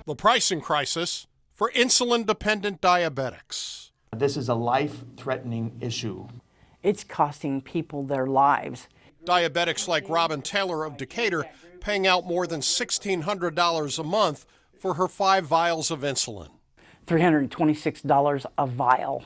The pricing crisis for insulin-dependent diabetics. This is a life-threatening issue. It's costing people their lives. Diabetics like Robin Taylor of Decatur paying out more than $1,600 a month for her 5 vials of insulin. $326 a vial.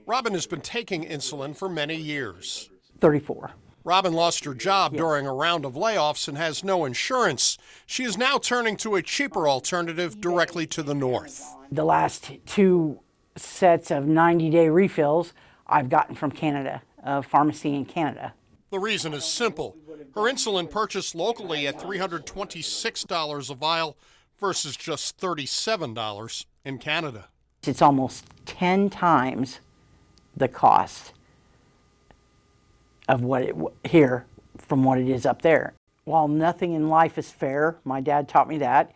Robin has been taking insulin for many years. 34. Robin lost her job during a round of layoffs and has no insurance. She is now turning to a cheaper alternative directly to the north. The last 2 sets of 90-day refills I've gotten from Canada, a pharmacy in Canada. The reason is simple. Her insulin purchased locally at $326 a vial versus just $37 in Canada. It's almost 10 times the cost of what it here from what it is up there. While nothing in life is fair, my dad taught me that,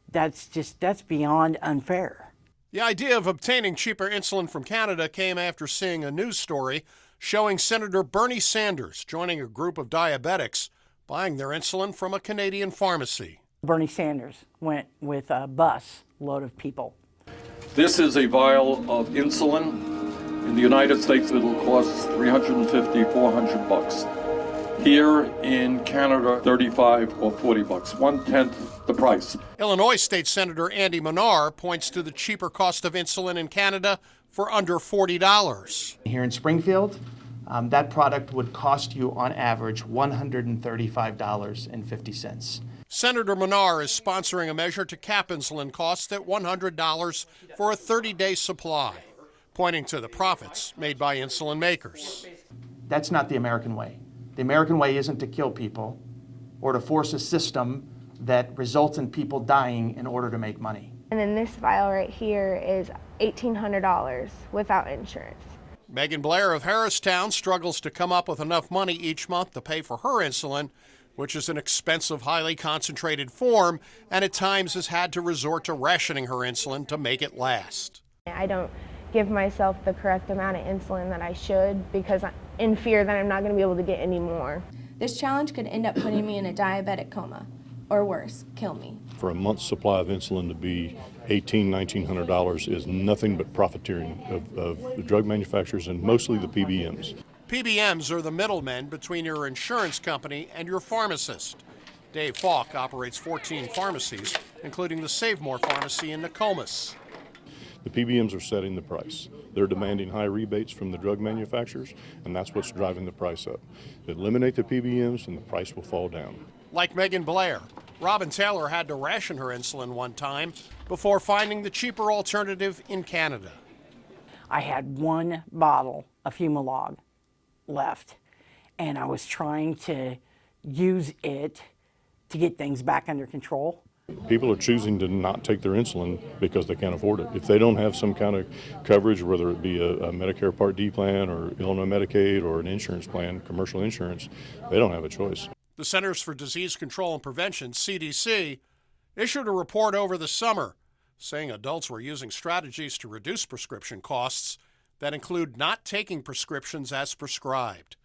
that's beyond unfair. The idea of obtaining cheaper insulin from Canada came after seeing a news story showing Senator Bernie Sanders joining a group of diabetics buying their insulin from a Canadian pharmacy. Bernie Sanders went with a bus load of people. This is a vial of insulin. In the United States, it'll cost $350, $400. Here in Canada, $35 or $40, 1/10 the price. Illinois State Senator Andy Manar points to the cheaper cost of insulin in Canada for under $40. Here in Springfield, that product would cost you on average $135.50. Senator Manar is sponsoring a measure to cap insulin costs at $100 for a 30-day supply, pointing to the profits made by insulin makers. That's not the American way. The American way isn't to kill people or to force a system that results in people dying in order to make money. And then this vial right here is $1,800 without insurance. Megan Blair of Harristown struggles to come up with enough money each month to pay for her insulin, which is an expensive, highly concentrated form, and at times has had to resort to rationing her insulin to make it last. I don't give myself the correct amount of insulin that I should because I'm in fear that I'm not going to be able to get any more. This challenge could end up putting me in a diabetic coma, or worse, kill me. For a month's supply of insulin to be $1,900 is nothing but profiteering of the drug manufacturers and mostly the PBMs. PBMs are the middlemen between your insurance company and your pharmacist. Dave Falk operates 14 pharmacies, including the Save More pharmacy in Nokomis. The PBMs are setting the price. They're demanding high rebates from the drug manufacturers, and that's what's driving the price up. Eliminate the PBMs and the price will fall down. Like Megan Blair, Robin Taylor had to ration her insulin one time before finding the cheaper alternative in Canada. I had 1 bottle of Humalog left, and I was trying to use it to get things back under control. People are choosing to not take their insulin because they can't afford it. If they don't have some kind of coverage, whether it be a Medicare Part D plan or Illinois Medicaid or an insurance plan, commercial insurance, they don't have a choice. The Centers for Disease Control and Prevention, CDC, issued a report over the summer saying adults were using strategies to reduce prescription costs that include not taking prescriptions as prescribed.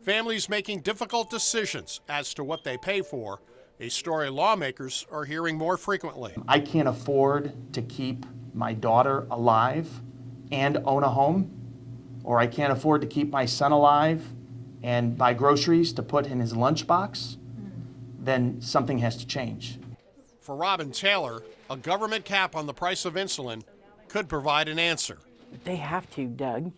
Families making difficult decisions as to what they pay for, a story lawmakers are hearing more frequently. I can't afford to keep my daughter alive and own a home, or I can't afford to keep my son alive and buy groceries to put in his lunchbox, then something has to change. For Robin Taylor, a government cap on the price of insulin could provide an answer. They have to, Doug.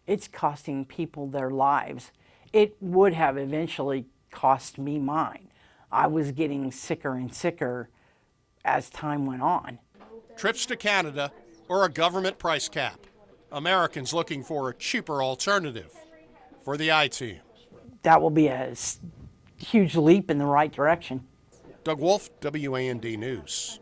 It's costing people their lives. It would have eventually cost me mine. I was getting sicker and sicker as time went on. Trips to Canada or a government price cap. Americans looking for a cheaper alternative. For the I-Team. That will be a huge leap in the right direction. Doug Wolfe, WAND News.